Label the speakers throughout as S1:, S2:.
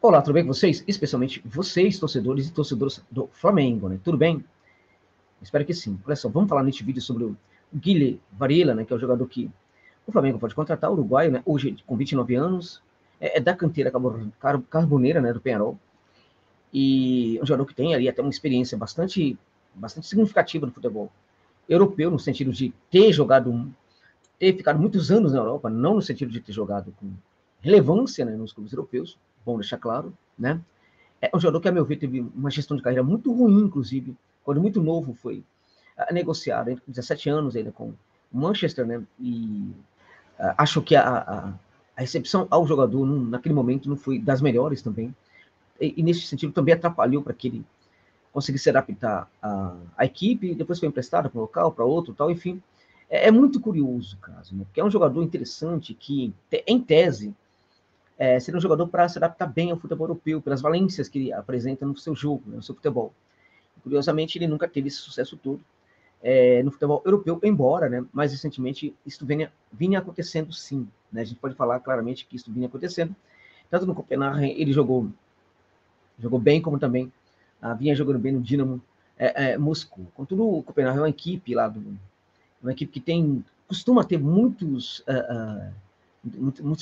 S1: Olá, tudo bem com vocês? Especialmente vocês, torcedores e torcedoras do Flamengo, né? Tudo bem? Espero que sim. Olha só, vamos falar neste vídeo sobre o Guilherme Varela, né? Que é o jogador que o Flamengo pode contratar, uruguaio, né? Hoje com 29 anos, é da canteira carboneira, né? Do Peñarol. E um jogador que tem ali até uma experiência bastante significativa no futebol europeu, no sentido de ter ficado muitos anos na Europa, não no sentido de ter jogado com relevância, né, nos clubes europeus, bom deixar claro, né? É um jogador que, a meu ver, teve uma gestão de carreira muito ruim, inclusive, quando muito novo foi negociado, com 17 anos ainda com o Manchester, né? E acho que a recepção ao jogador naquele momento não foi das melhores também. E nesse sentido também atrapalhou para que ele conseguisse se adaptar à equipe, depois foi emprestado para um local, para outro, tal, enfim. É muito curioso o caso, né? Porque é um jogador interessante que, em tese, seria um jogador para se adaptar bem ao futebol europeu, pelas valências que ele apresenta no seu jogo, né, no seu futebol. Curiosamente, ele nunca teve esse sucesso todo no futebol europeu, embora, né, mais recentemente, isso vinha acontecendo sim. Né, a gente pode falar claramente que isso vinha acontecendo. Tanto no Copenhagen ele jogou bem, como também vinha jogando bem no Dinamo Moscou. Contudo, o Copenhagen é uma equipe uma equipe que costuma ter muitos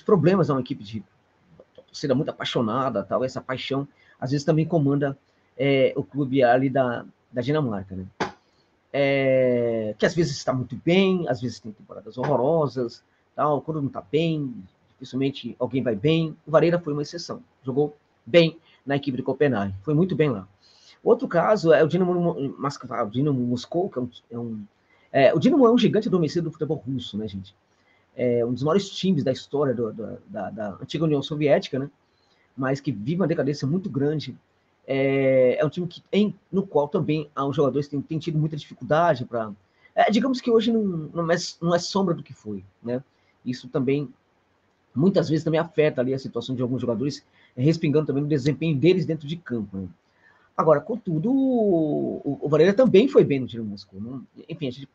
S1: problemas, é uma equipe de torcida muito apaixonada, tal, essa paixão, às vezes também comanda o clube ali da Dinamarca, né? Que às vezes está muito bem, às vezes tem temporadas horrorosas, tal, quando não está bem, dificilmente alguém vai bem. O Varela foi uma exceção, jogou bem na equipe de Copenhague, foi muito bem lá. Outro caso é o Dinamo Moscou, que o Dinamo é um gigante adormecido do futebol russo, né, gente? É um dos maiores times da história da antiga União Soviética, né? Mas que vive uma decadência muito grande. É um time no qual também os jogadores têm tido muita dificuldade para. Digamos que hoje não é sombra do que foi, né? Isso também, muitas vezes, também afeta ali a situação de alguns jogadores, respingando também no desempenho deles dentro de campo. Né? Agora, contudo, o Varela também foi bem no Dinamo Moscou. Né? Enfim,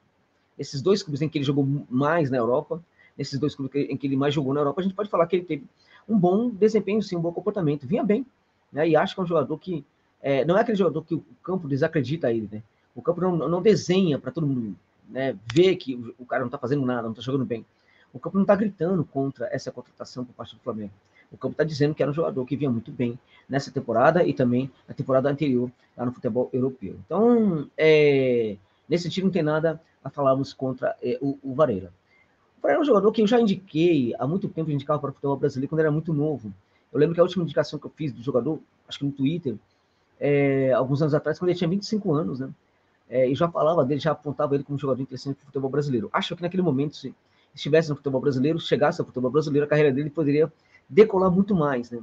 S1: esses dois clubes em que ele jogou mais na Europa, nesses dois clubes em que ele mais jogou na Europa, a gente pode falar que ele teve um bom desempenho, sim, um bom comportamento, vinha bem, né? E acho que é um jogador que não é aquele jogador que o campo desacredita ele, né? O campo não desenha para todo mundo, né, ver que o cara não está fazendo nada, não está jogando bem. O campo não está gritando contra essa contratação por parte do Flamengo. O campo está dizendo que era um jogador que vinha muito bem nessa temporada e também na temporada anterior lá no futebol europeu. Então, nesse sentido, não tem nada a falarmos contra o Varela. O Varela é um jogador que eu já indiquei há muito tempo, indicava para o futebol brasileiro quando era muito novo. Eu lembro que a última indicação que eu fiz do jogador, acho que no Twitter, alguns anos atrás, quando ele tinha 25 anos, né? E já falava dele, já apontava ele como um jogador interessante para o futebol brasileiro. Acho que naquele momento, se estivesse no futebol brasileiro, chegasse ao futebol brasileiro, a carreira dele poderia decolar muito mais, né?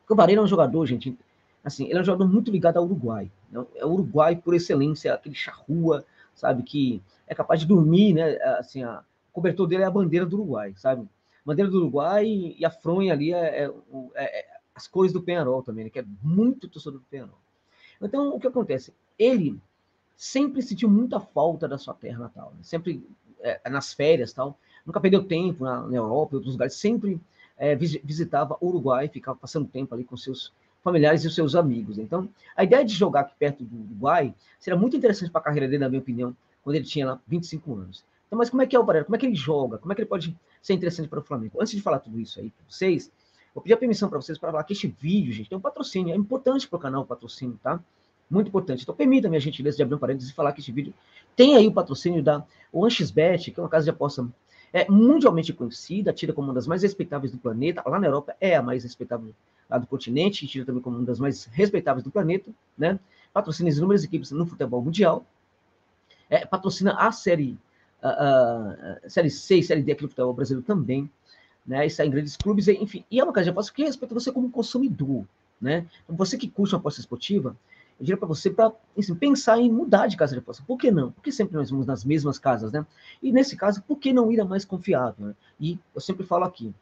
S1: Porque o Varela é um jogador, gente, assim, ele é um jogador muito ligado ao Uruguai. Né? É o Uruguai por excelência, aquele charrua, sabe, que é capaz de dormir, né? Assim, o cobertor dele é a bandeira do Uruguai, sabe? A bandeira do Uruguai e a fronha ali as cores do Peñarol também, né? Que é muito torcedor do Peñarol. Então, o que acontece? Ele sempre sentiu muita falta da sua terra natal, né? Sempre nas férias, tal, nunca perdeu tempo na Europa, em outros lugares, sempre visitava o Uruguai, ficava passando tempo ali com seus familiares e os seus amigos. Então, a ideia de jogar aqui perto do Uruguai seria muito interessante para a carreira dele, na minha opinião, quando ele tinha lá 25 anos. Então, mas como é que é o Varela? Como é que ele joga? Como é que ele pode ser interessante para o Flamengo? Antes de falar tudo isso aí para vocês, vou pedir a permissão para vocês para falar que este vídeo, gente, tem um patrocínio. É importante para o canal o patrocínio, tá? Muito importante. Então, permita-me a gentileza de abrir um parênteses e falar que este vídeo tem aí o patrocínio da OneXBet, que é uma casa de aposta mundialmente conhecida, tida como uma das mais respeitáveis do planeta. Lá na Europa é a mais respeitável lá do continente, tida também como uma das mais respeitáveis do planeta, né? Patrocina inúmeras equipes no futebol mundial. Patrocina a série C e série D aqui do futebol brasileiro também, né? Isso aí em grandes clubes, enfim. E é uma casa de aposta que respeita você como consumidor, né? Então, você que curte uma aposta esportiva, eu diria para você para pensar em mudar de casa de aposta. Por que não? Porque sempre nós vamos nas mesmas casas, né? E nesse caso, por que não ir a mais confiável? Né? E eu sempre falo aqui,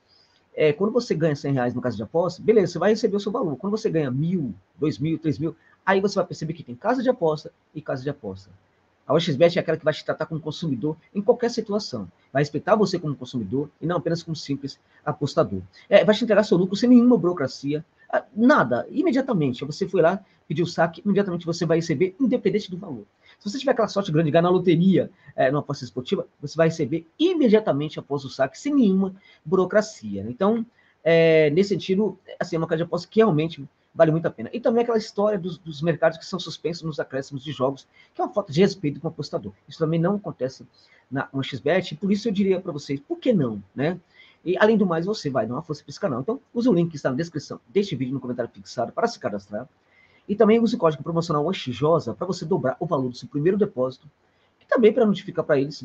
S1: quando você ganha R$100 no casa de aposta, beleza, você vai receber o seu valor. Quando você ganha 1.000, 2.000, 3.000, aí você vai perceber que tem casa de aposta e casa de aposta. A OXBet é aquela que vai te tratar como consumidor em qualquer situação. Vai respeitar você como consumidor e não apenas como simples apostador. Vai te entregar seu lucro sem nenhuma burocracia, Nada, imediatamente. Você foi lá, pediu o saque, imediatamente você vai receber, independente do valor. Se você tiver aquela sorte grande de ganhar na loteria, numa aposta esportiva, você vai receber imediatamente após o saque, sem nenhuma burocracia. Então, nesse sentido, assim, é uma casa de aposta que realmente vale muito a pena. E também aquela história dos mercados que são suspensos nos acréscimos de jogos, que é uma falta de respeito com o apostador. Isso também não acontece na 1xBet, e por isso eu diria para vocês, por que não, né? E, além do mais, você vai dar uma força para esse canal. Então, use o link que está na descrição deste vídeo, no comentário fixado, para se cadastrar. E também use o código promocional OXJOSA para você dobrar o valor do seu primeiro depósito. E também para notificar para eles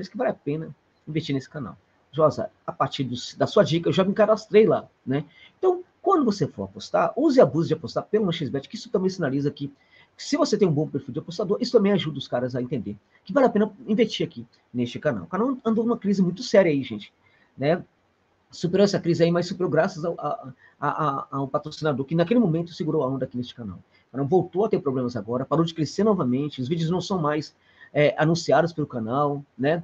S1: que vale a pena investir nesse canal. Josa, a partir da sua dica, eu já me cadastrei lá, né? Então, quando você for apostar, use e abuse de apostar pelo 1xBet, que isso também sinaliza que se você tem um bom perfil de apostador, isso também ajuda os caras a entender que vale a pena investir aqui neste canal. O canal andou numa crise muito séria aí, gente, né? Superou essa crise aí, mas superou graças ao patrocinador, que naquele momento segurou a onda aqui neste canal. Então, voltou a ter problemas agora, parou de crescer novamente, os vídeos não são mais anunciados pelo canal, né?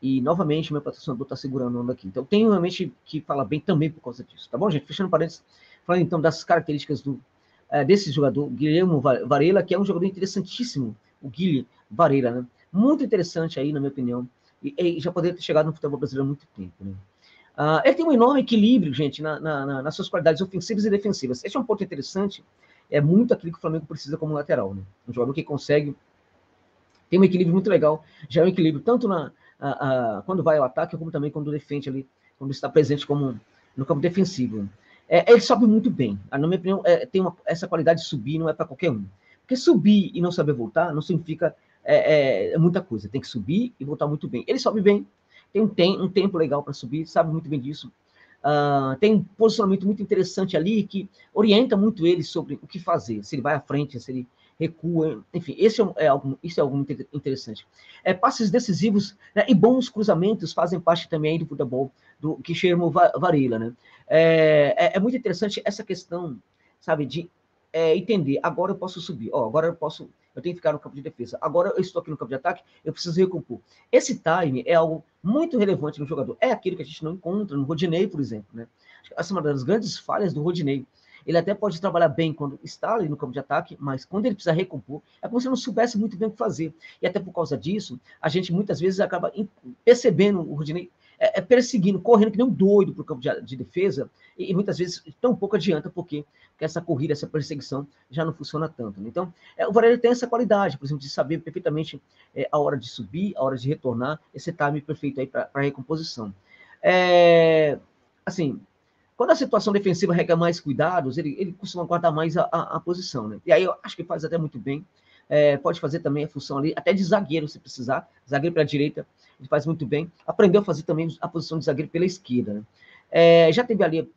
S1: E, novamente, meu patrocinador está segurando a onda aqui. Então, tenho realmente que falar bem também por causa disso, tá bom, gente? Fechando parênteses, falando então das características desse jogador, Guilherme Varela, que é um jogador interessantíssimo, o Guilherme Varela, né? Muito interessante aí, na minha opinião, e já poderia ter chegado no futebol brasileiro há muito tempo, né? Ele tem um enorme equilíbrio, gente, nas suas qualidades ofensivas e defensivas. Esse é um ponto interessante, é muito aquilo que o Flamengo precisa como lateral, né? Um jogador que consegue ter um equilíbrio muito legal, já é um equilíbrio tanto quando vai ao ataque, como também quando defende ali, quando está presente como no campo defensivo. Ele sobe muito bem. Na minha opinião, essa qualidade de subir não é para qualquer um. Porque subir e não saber voltar não significa muita coisa. Tem que subir e voltar muito bem. Ele sobe bem, tem um tempo legal para subir, sabe muito bem disso. Tem um posicionamento muito interessante ali que orienta muito ele sobre o que fazer, se ele vai à frente, se ele recua, enfim, isso é algo muito interessante. Passes decisivos, né, e bons cruzamentos fazem parte também do futebol do Guilherme Varela, né? É muito interessante essa questão, sabe, de entender, agora eu posso subir, agora eu tenho que ficar no campo de defesa, agora eu estou aqui no campo de ataque, eu preciso recompor. Esse time é algo muito relevante no jogador, é aquilo que a gente não encontra no Rodinei, por exemplo, né? Essa é uma das grandes falhas do Rodinei. Ele até pode trabalhar bem quando está ali no campo de ataque, mas quando ele precisa recompor, é como se não soubesse muito bem o que fazer. E até por causa disso, a gente muitas vezes acaba percebendo o Rodinei perseguindo, correndo que nem um doido para o campo de defesa, e muitas vezes tão pouco adianta, porque essa corrida, essa perseguição já não funciona tanto. Né? Então, o Varela tem essa qualidade, por exemplo, de saber perfeitamente a hora de subir, a hora de retornar, esse time perfeito aí para recomposição. Assim, quando a situação defensiva requer mais cuidados, ele costuma guardar mais a posição, né? E aí eu acho que faz até muito bem. Pode fazer também a função ali, até de zagueiro, se precisar. Zagueiro pela direita, ele faz muito bem. Aprendeu a fazer também a posição de zagueiro pela esquerda, né? Já teve ali,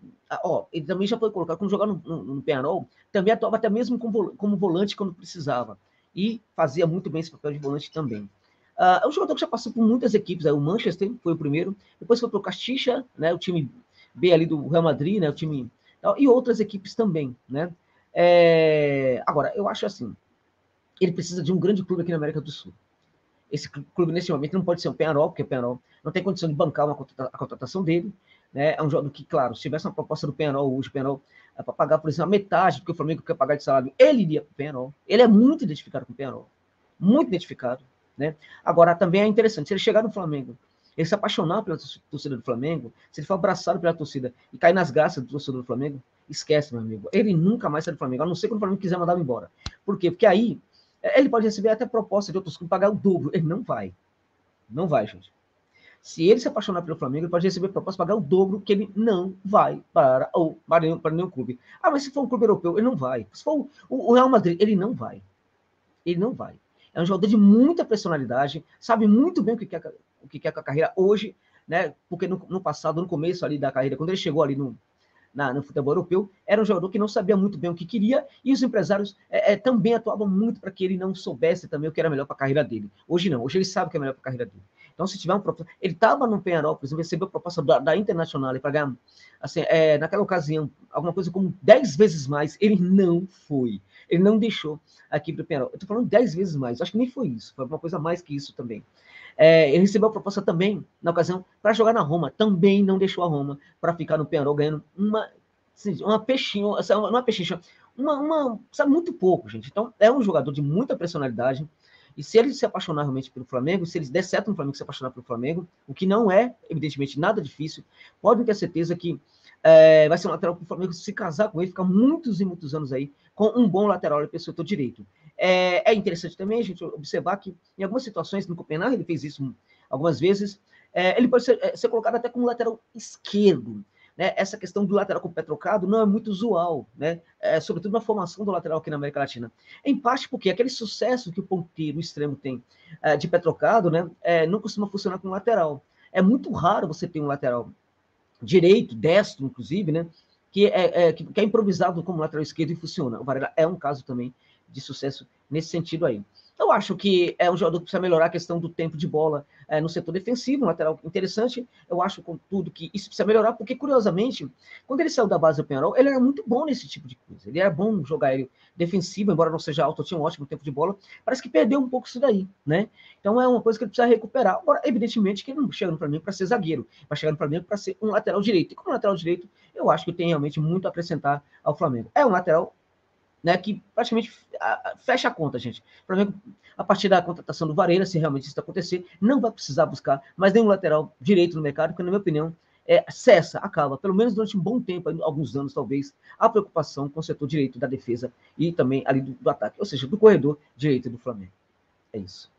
S1: ele também já foi colocado, quando jogava no Peñarol, também atuava até mesmo como volante quando precisava. E fazia muito bem esse papel de volante também. É um jogador que já passou por muitas equipes, o Manchester foi o primeiro, depois foi para o Castilla, né, o time B ali do Real Madrid, né, o time, e outras equipes também, né? Agora, eu acho assim, ele precisa de um grande clube aqui na América do Sul. Esse clube, nesse momento, não pode ser um Peñarol, porque o Peñarol não tem condição de bancar a contratação dele, né? É um jogador que, claro, se tivesse uma proposta do Peñarol hoje, o Peñarol para pagar, por exemplo, a metade do que o Flamengo quer pagar de salário, ele iria para o Peñarol. Ele é muito identificado com o Peñarol, muito identificado, né? Agora, também é interessante, se ele chegar no Flamengo, ele se apaixonar pela torcida do Flamengo, se ele for abraçado pela torcida e cair nas graças do torcedor do Flamengo, esquece, meu amigo. Ele nunca mais sai do Flamengo, a não ser quando o Flamengo quiser mandá-lo embora. Por quê? Porque aí ele pode receber até proposta de outros clubes pagar o dobro. Ele não vai. Não vai, gente. Se ele se apaixonar pelo Flamengo, ele pode receber proposta de pagar o dobro, que ele não vai para nenhum clube. Mas se for um clube europeu, ele não vai. Se for o Real Madrid, ele não vai. Ele não vai. É um jogador de muita personalidade, sabe muito bem o que quer com a carreira hoje, né? Porque no passado, no começo ali da carreira, quando ele chegou ali no futebol europeu, era um jogador que não sabia muito bem o que queria, e os empresários também atuavam muito para que ele não soubesse também o que era melhor para a carreira dele. Hoje não, hoje ele sabe o que é melhor para a carreira dele. Então, se tiver proposta, ele estava no Peñarol, por exemplo, recebeu a proposta da Internacional para ganhar, assim, naquela ocasião, alguma coisa como 10 vezes mais, ele não foi. Ele não deixou aqui para o Peñarol. Eu estou falando 10 vezes mais, acho que nem foi isso, foi uma coisa mais que isso também. Ele recebeu a proposta também, na ocasião, para jogar na Roma. Também não deixou a Roma para ficar no Peñarol ganhando uma assim, uma peixinha, não é uma pechincha, sabe, muito pouco, gente. Então, é um jogador de muita personalidade. E se ele se apaixonar realmente pelo Flamengo, se eles der certo no Flamengo se apaixonar pelo Flamengo, o que não é, evidentemente, nada difícil, podem ter certeza que vai ser um lateral para o Flamengo se casar com ele, ficar muitos e muitos anos aí com um bom lateral pelo setor direito. É interessante também a gente observar que, em algumas situações, no Copenhague, ele fez isso algumas vezes, ele pode ser colocado até como lateral esquerdo. Né? Essa questão do lateral com o pé trocado não é muito usual, né? Sobretudo na formação do lateral aqui na América Latina. Em parte porque aquele sucesso que o ponteiro, o extremo tem de pé trocado, né? Não costuma funcionar com lateral. É muito raro você ter um lateral direito, destro, inclusive, né? Que é improvisado como lateral esquerdo e funciona. O Varela é um caso também de sucesso nesse sentido aí. Eu acho que é um jogador que precisa melhorar a questão do tempo de bola no setor defensivo, um lateral interessante. Eu acho, contudo, que isso precisa melhorar, porque, curiosamente, quando ele saiu da base do Penharol, ele era muito bom nesse tipo de coisa. Ele era bom no jogo aéreo defensivo, embora não seja alto, tinha um ótimo tempo de bola. Parece que perdeu um pouco isso daí, né? Então é uma coisa que ele precisa recuperar. Agora, evidentemente que ele não chega no Flamengo para ser zagueiro, vai chegar no Flamengo para ser um lateral direito. E como lateral direito, eu acho que tem realmente muito a acrescentar ao Flamengo. É um lateral, né, que praticamente fecha a conta, gente. O Flamengo, a partir da contratação do Varela, se realmente isso acontecer, não vai precisar buscar mais nenhum lateral direito no mercado, porque, na minha opinião, cessa, acaba, pelo menos durante um bom tempo, alguns anos talvez, a preocupação com o setor direito da defesa e também ali do ataque, ou seja, do corredor direito do Flamengo. É isso.